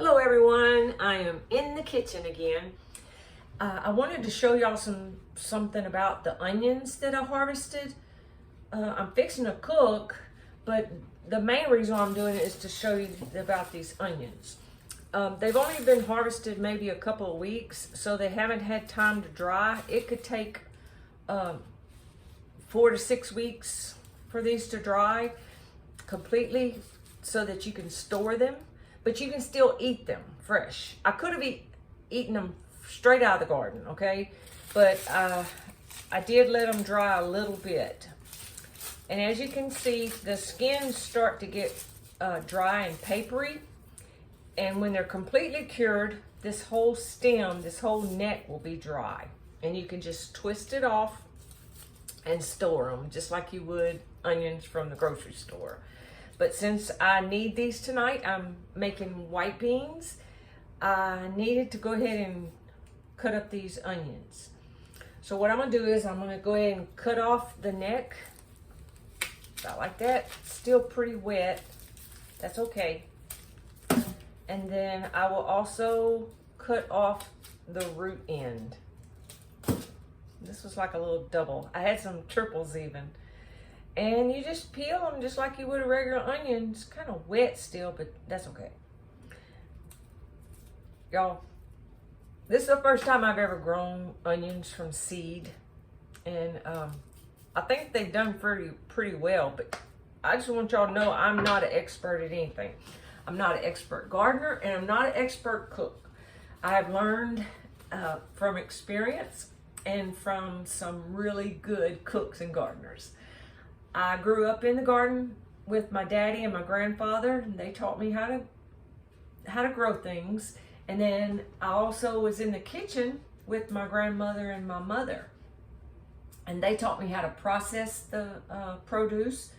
Hello everyone, I am in the kitchen again. I wanted to show y'all something about the onions that I harvested. I'm fixing to cook, but the main reason why I'm doing it is to show you about these onions. They've only been harvested maybe a couple of weeks, so they haven't had time to dry. It could take 4 to 6 weeks for these to dry completely so that you can store them. But you can still eat them fresh. I could have eaten them straight out of the garden, okay? But I did let them dry a little bit. And as you can see, the skins start to get dry and papery. And when they're completely cured, this whole stem, this whole neck will be dry. And you can just twist it off and store them, just like you would onions from the grocery store. But since I need these tonight, I'm making white beans. I needed to go ahead and cut up these onions. So what I'm gonna do is I'm gonna go ahead and cut off the neck, about like that. Still pretty wet, that's okay. And then I will also cut off the root end. This was like a little double. I had some triples even. And you just peel them just like you would a regular onion. It's kind of wet still, but that's okay. Y'all, this is the first time I've ever grown onions from seed. And I think they've done pretty well, but I just want y'all to know I'm not an expert at anything. I'm not an expert gardener, and I'm not an expert cook. I've learned from experience and from some really good cooks and gardeners. I grew up in the garden with my daddy and my grandfather, and they taught me how to grow things. And then I also was in the kitchen with my grandmother and my mother, and they taught me how to process the produce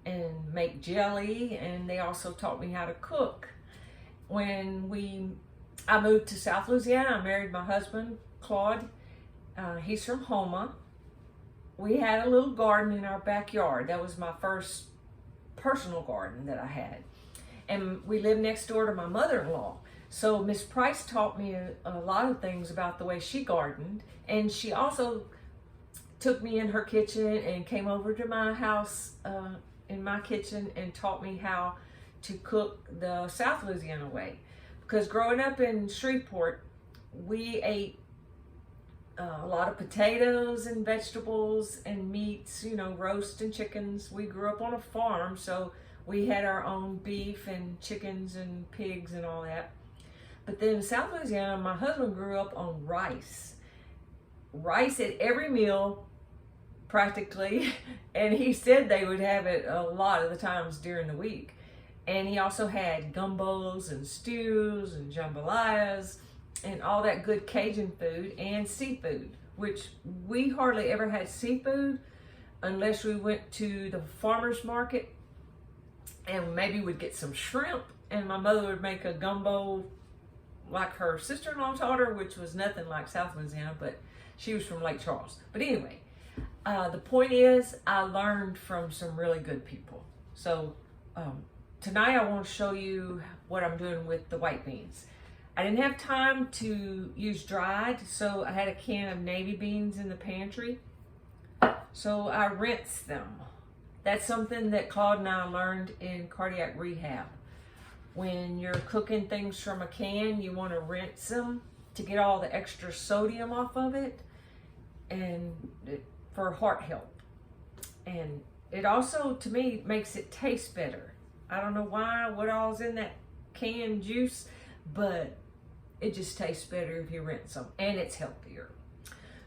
and make jelly, and they also taught me how to cook. When I moved to South Louisiana, I married my husband, Claude. He's from Houma. We had a little garden in our backyard. That was my first personal garden that I had. And we lived next door to my mother-in-law. So Miss Price taught me a lot of things about the way she gardened. And she also took me in her kitchen and came over to my house in my kitchen and taught me how to cook the South Louisiana way. Because growing up in Shreveport, we ate a lot of potatoes and vegetables and meats, you know, roast and chickens. We grew up on a farm, so we had our own beef and chickens and pigs and all that. But then in South Louisiana, my husband grew up on rice. Rice at every meal, practically, and he said they would have it a lot of the times during the week. And he also had gumbos and stews and jambalayas and all that good Cajun food and seafood, which we hardly ever had seafood unless we went to the farmer's market and maybe we'd get some shrimp, and my mother would make a gumbo like her sister-in-law taught her, which was nothing like South Louisiana, but she was from Lake Charles. But anyway, the point is I learned from some really good people. So tonight I want to show you what I'm doing with the white beans. I didn't have time to use dried, so I had a can of navy beans in the pantry. So I rinsed them. That's something that Claude and I learned in cardiac rehab. When you're cooking things from a can, you want to rinse them to get all the extra sodium off of it and for heart health. And it also, to me, makes it taste better. I don't know why, what all's in that canned juice, but it just tastes better if you rinse them, and it's healthier.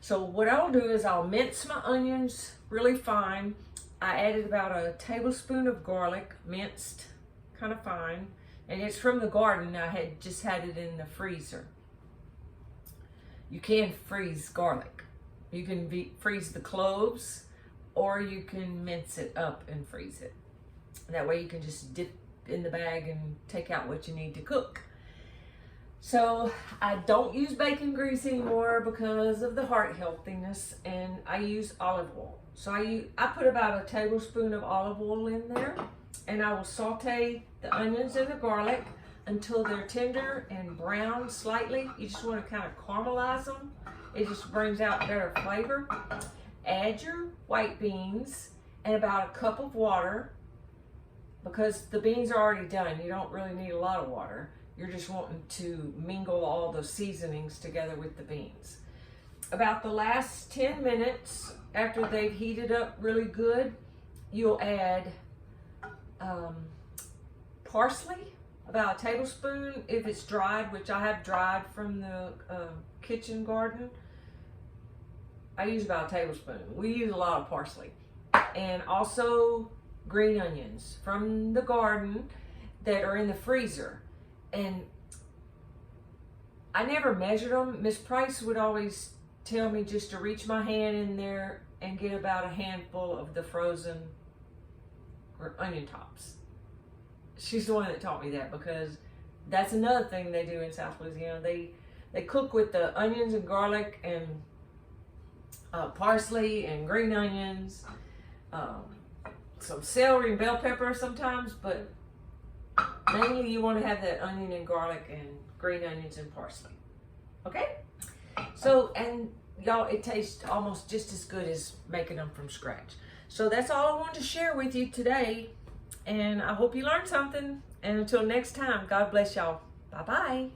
So what I'll do is I'll mince my onions really fine. I added about a tablespoon of garlic, minced kind of fine, and it's from the garden. I had just had it in the freezer. You can freeze garlic. You can freeze the cloves, or you can mince it up and freeze it. That way you can just dip in the bag and take out what you need to cook. So I don't use bacon grease anymore because of the heart healthiness, and I use olive oil. So I put about a tablespoon of olive oil in there, and I will saute the onions and the garlic. until they're tender and brown slightly. You just want to kind of caramelize them. It just brings out better flavor. Add your white beans and about a cup of water, because the beans are already done. You don't really need a lot of water. You're just wanting to mingle all the seasonings together with the beans. About the last 10 minutes after they've heated up really good, you'll add parsley, about a tablespoon if it's dried, which I have dried from the kitchen garden. I use about a tablespoon. We use a lot of parsley. And also green onions from the garden that are in the freezer. And I never measured them. Miss Price would always tell me just to reach my hand in there and get about a handful of the frozen or onion tops. She's the one that taught me that, because that's another thing they do in South Louisiana. They cook with the onions and garlic and parsley and green onions, some celery and bell pepper sometimes, but mainly you want to have that onion and garlic and green onions and parsley. Okay? So, and y'all, it tastes almost just as good as making them from scratch. So that's all I wanted to share with you today. And I hope you learned something. And until next time, God bless y'all. Bye-bye.